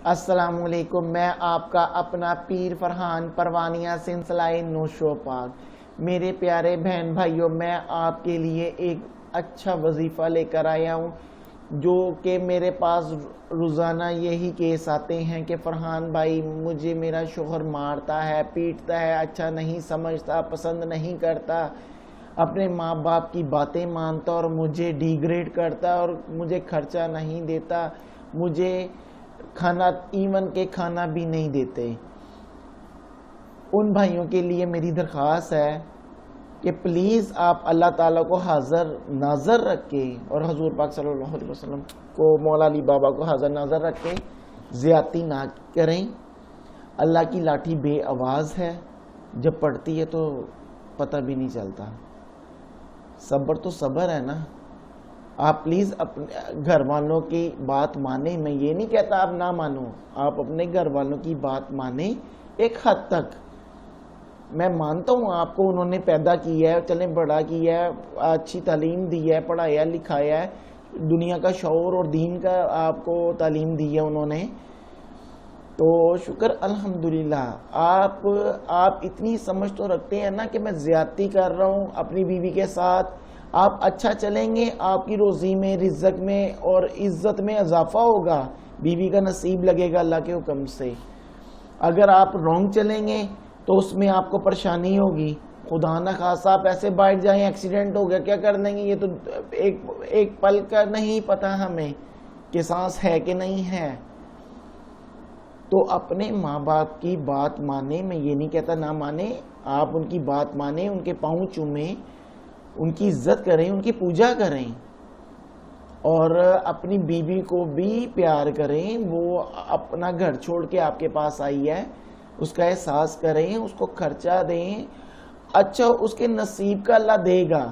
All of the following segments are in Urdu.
السلام علیکم، میں آپ کا اپنا پیر فرحان پروانیہ سلسلہ نوشو پاک۔ میرے پیارے بہن بھائیوں، میں آپ کے لیے ایک اچھا وظیفہ لے کر آیا ہوں، جو کہ میرے پاس روزانہ یہی کیس آتے ہیں کہ فرحان بھائی مجھے میرا شوہر مارتا ہے، پیٹتا ہے، اچھا نہیں سمجھتا، پسند نہیں کرتا، اپنے ماں باپ کی باتیں مانتا اور مجھے ڈیگریڈ کرتا اور مجھے خرچہ نہیں دیتا، مجھے کھانا ایون کے کھانا بھی نہیں دیتے۔ ان بھائیوں کے لیے میری درخواست ہے کہ پلیز آپ اللہ تعالیٰ کو حاضر ناظر رکھ کے اور حضور پاک صلی اللہ علیہ وسلم کو، مولا علی بابا کو حاضر ناظر رکھ کے زیادتی نہ کریں۔ اللہ کی لاٹھی بے آواز ہے، جب پڑتی ہے تو پتہ بھی نہیں چلتا۔ صبر تو صبر ہے نا۔ آپ پلیز اپنے گھر والوں کی بات مانیں، میں یہ نہیں کہتا آپ نہ مانو، آپ اپنے گھر والوں کی بات مانیں ایک حد تک۔ میں مانتا ہوں آپ کو انہوں نے پیدا کیا ہے، چلیں بڑا کیا ہے، اچھی تعلیم دی ہے، پڑھایا لکھایا ہے، دنیا کا شعور اور دین کا آپ کو تعلیم دی ہے انہوں نے، تو شکر الحمدللہ۔ آپ اتنی سمجھ تو رکھتے ہیں نا کہ میں زیادتی کر رہا ہوں اپنی بیوی کے ساتھ، آپ اچھا چلیں گے، آپ کی روزی میں، رزق میں اور عزت میں اضافہ ہوگا، بیوی کا نصیب لگے گا اللہ کے حکم سے۔ اگر آپ رونگ چلیں گے تو اس میں آپ کو پریشانی ہوگی، خدا نہ خواستہ آپ ایسے بیٹھ جائیں، ایکسیڈنٹ ہو گیا، کیا کر دیں گے؟ یہ تو ایک پل کا نہیں پتا ہمیں کہ سانس ہے کہ نہیں ہے۔ تو اپنے ماں باپ کی بات مانیں، میں یہ نہیں کہتا نہ مانیں، آپ ان کی بات مانیں، ان کے پاؤں چومیں، ان کی عزت کریں، ان کی پوجا کریں، اور اپنی بیوی کو بھی پیار کریں۔ وہ اپنا گھر چھوڑ کے آپ کے پاس آئی ہے، اس کا احساس کریں، اس کو خرچہ دیں، اچھا اس کے نصیب کا اللہ دے گا۔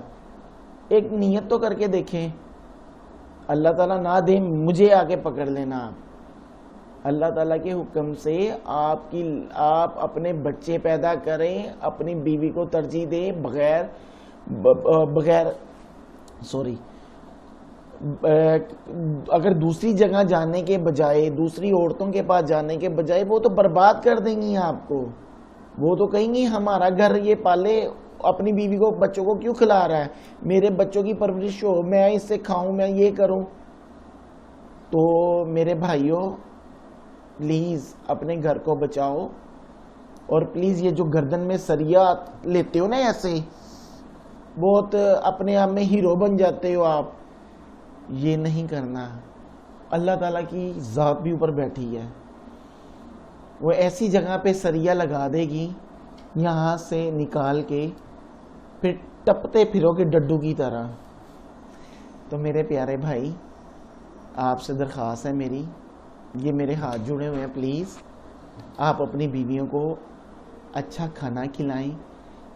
ایک نیت تو کر کے دیکھیں، اللہ تعالیٰ نہ دے مجھے آ کے پکڑ لینا آپ۔ اللہ تعالیٰ کے حکم سے آپ اپنے بچے پیدا کریں، اپنی بیوی کو ترجیح دیں، اگر دوسری جگہ جانے کے بجائے، دوسری عورتوں کے پاس جانے کے بجائے، وہ تو برباد کر دیں گی آپ کو۔ وہ تو کہیں گی ہمارا گھر یہ پالے، اپنی بیوی کو، بچوں کو کیوں کھلا رہا ہے، میرے بچوں کی پرورش ہو، میں اس سے کھاؤں، میں یہ کروں۔ تو میرے بھائیوں پلیز اپنے گھر کو بچاؤ، اور پلیز یہ جو گردن میں سریا لیتے ہو نا، ایسے بہت اپنے آپ میں ہیرو بن جاتے ہو آپ، یہ نہیں کرنا۔ اللہ تعالیٰ کی ذات بھی اوپر بیٹھی ہے، وہ ایسی جگہ پہ سریا لگا دے گی، یہاں سے نکال کے پھر ٹپتے پھرو گے ڈڈو کی طرح۔ تو میرے پیارے بھائی، آپ سے درخواست ہے میری، یہ میرے ہاتھ جڑے ہوئے ہیں، پلیز آپ اپنی بیویوں کو اچھا کھانا کھلائیں،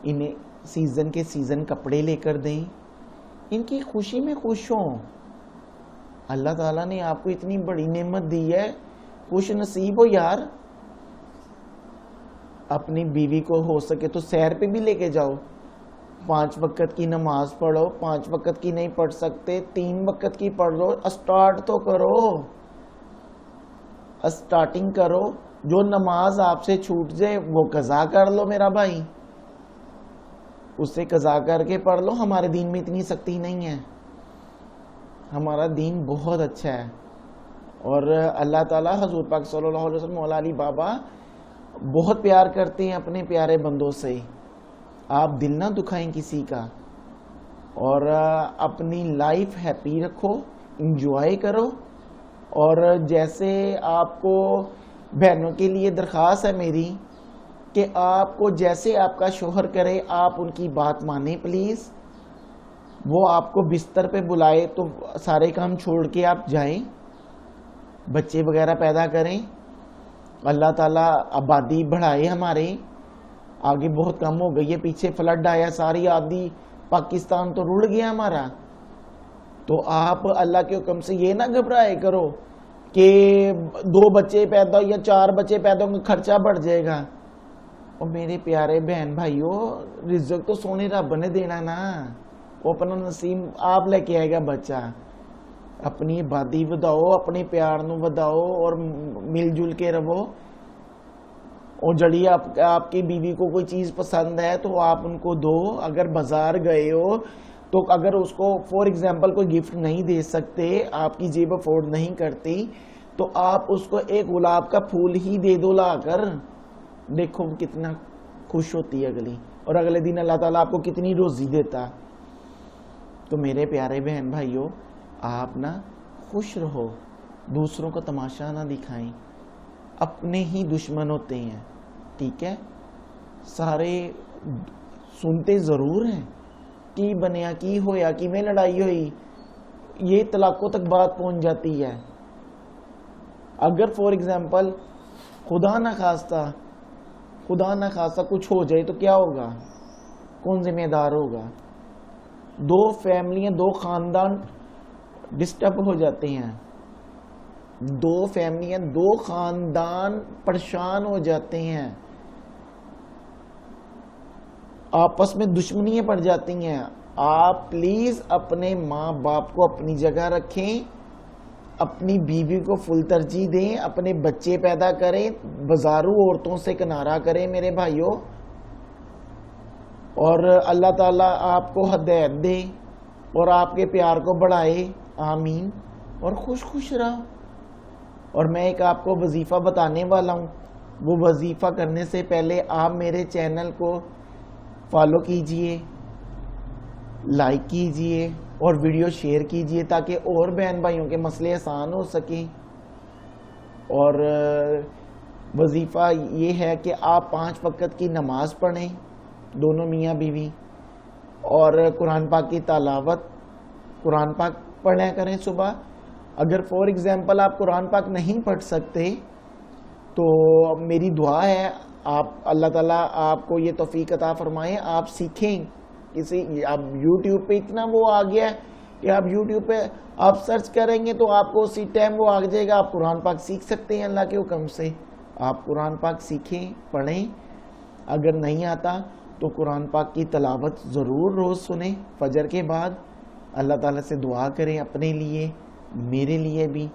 انہیں سیزن کے سیزن کپڑے لے کر دیں، ان کی خوشی میں خوش ہوں۔ اللہ تعالیٰ نے آپ کو اتنی بڑی نعمت دی ہے، خوش نصیب ہو یار۔ اپنی بیوی کو ہو سکے تو سیر پہ بھی لے کے جاؤ، 5 وقت کی نماز پڑھو، 5 وقت کی نہیں پڑھ سکتے 3 وقت کی پڑھ لو، اسٹارٹ تو کرو، اسٹارٹنگ کرو۔ جو نماز آپ سے چھوٹ جائے وہ قضا کر لو میرا بھائی، اس سے قضا کر کے پڑھ لو۔ ہمارے دین میں اتنی سختی نہیں ہے، ہمارا دین بہت اچھا ہے، اور اللہ تعالیٰ، حضور پاک صلی اللہ علیہ وسلم، مولا علی بابا بہت پیار کرتے ہیں اپنے پیارے بندوں سے۔ آپ دل نہ دکھائیں کسی کا، اور اپنی لائف ہیپی رکھو، انجوائے کرو۔ اور جیسے آپ کو بہنوں کے لیے درخواست ہے میری کہ آپ کو جیسے آپ کا شوہر کرے آپ ان کی بات مانیں پلیز۔ وہ آپ کو بستر پہ بلائے تو سارے کام چھوڑ کے آپ جائیں، بچے وغیرہ پیدا کریں، اللہ تعالیٰ آبادی بڑھائے ہمارے۔ آگے بہت کم ہو گئی ہے، پیچھے فلڈ آیا، ساری آبادی پاکستان تو رڑ گیا ہمارا۔ تو آپ اللہ کے حکم سے یہ نہ گھبرائے کرو کہ 2 بچے پیدا یا 4 بچے پیدا ہوں گے، خرچہ بڑھ جائے گا۔ اور میرے پیارے بہن بھائیوں، رزق تو سونے رب نے دینا نا، وہ اپنا نصیب آپ لے کے آئے گا بچہ۔ اپنی آبادی وداؤ, اپنے پیار نو وداؤ اور مل جل کے رہو. اور جڑی آپ کی بیوی کو کوئی چیز پسند ہے تو آپ ان کو دو. اگر بازار گئے ہو تو اگر اس کو فور ایگزامپل کوئی گفٹ نہیں دے سکتے, آپ کی جیب افورڈ نہیں کرتی, تو آپ اس کو ایک گلاب کا پھول ہی دے دو لا کر. دیکھو کتنا خوش ہوتی ہے اگلی, اور اگلے دن اللہ تعالیٰ آپ کو کتنی روزی دیتا. تو میرے پیارے بہن بھائیوں, آپ نا خوش رہو, دوسروں کو تماشا نہ دکھائیں. اپنے ہی دشمن ہوتے ہیں, ٹھیک ہے. سارے سنتے ضرور ہیں کی بنیا, کی ہویا, کی میں لڑائی ہوئی, یہ طلاقوں تک بات پہنچ جاتی ہے. اگر فور ایگزامپل خدا نہ خواستہ کچھ ہو جائے تو کیا ہوگا, کون ذمہ دار ہوگا؟ دو فیملیاں, دو خاندان ڈسٹرب ہو جاتے ہیں, دو فیملیاں, دو خاندان پریشان ہو جاتے ہیں, آپس میں دشمنیاں پڑ جاتی ہیں. آپ پلیز اپنے ماں باپ کو اپنی جگہ رکھیں, اپنی بیوی کو فل ترجیح دیں, اپنے بچے پیدا کریں, بازارو عورتوں سے کنارہ کریں میرے بھائیوں, اور اللہ تعالیٰ آپ کو ہدایت دے اور آپ کے پیار کو بڑھائے, آمین. اور خوش رہو. اور میں ایک آپ کو وظیفہ بتانے والا ہوں, وہ وظیفہ کرنے سے پہلے آپ میرے چینل کو فالو کیجئے, لائک کیجئے اور ویڈیو شیئر کیجئے تاکہ اور بہن بھائیوں کے مسئلے آسان ہو سکیں. اور وظیفہ یہ ہے کہ آپ 5 وقت کی نماز پڑھیں, دونوں میاں بیوی, اور قرآن پاک کی تلاوت, قرآن پاک پڑھا کریں صبح. اگر فور ایگزامپل آپ قرآن پاک نہیں پڑھ سکتے تو میری دعا ہے, آپ اللہ تعالیٰ آپ کو یہ توفیق عطا فرمائے, آپ سیکھیں کسی, اب یوٹیوب پہ اتنا وہ آ گیا ہے کہ آپ یوٹیوب پہ آپ سرچ کریں گے تو آپ کو اسی ٹائم وہ آ جائے گا, آپ قرآن پاک سیکھ سکتے ہیں اللہ کے حکم سے. آپ قرآن پاک سیکھیں, پڑھیں. اگر نہیں آتا تو قرآن پاک کی تلاوت ضرور روز سنیں فجر کے بعد. اللہ تعالیٰ سے دعا کریں اپنے لیے, میرے لیے بھی,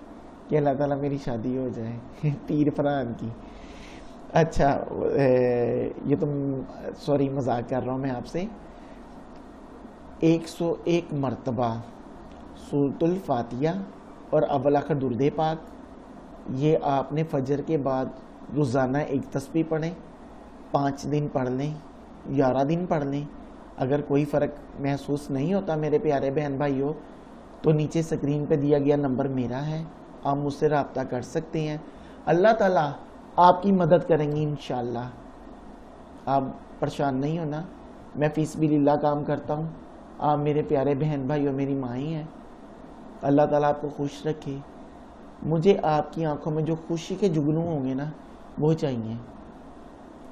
کہ اللہ تعالیٰ میری شادی ہو جائے پیر فرحان کی. اچھا یہ تو سوری مذاق کر رہا ہوں میں آپ سے. 101 مرتبہ سورۃ الفاتحہ اور اول آخر درود پاک, یہ آپ نے فجر کے بعد روزانہ ایک تسبیح پڑھیں. 5 دن پڑھ لیں, 11 دن پڑھ لیں. اگر کوئی فرق محسوس نہیں ہوتا میرے پیارے بہن بھائیوں تو نیچے سکرین پہ دیا گیا نمبر میرا ہے, آپ مجھ سے رابطہ کر سکتے ہیں. اللہ تعالیٰ آپ کی مدد کریں گی انشاءاللہ. آپ پریشان نہیں ہونا, میں فی سبیل اللہ کام کرتا ہوں. آپ میرے پیارے بہن بھائی اور میری ماں ہی ہیں. اللہ تعالیٰ آپ کو خوش رکھے. مجھے آپ کی آنکھوں میں جو خوشی کے جگنو ہوں گے نا وہ چاہیے.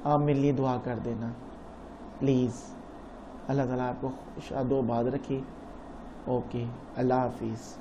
آپ میرے لیے دعا کر دینا پلیز. اللہ تعالیٰ آپ کو شاد و آباد رکھے. اوکے, اللہ حافظ.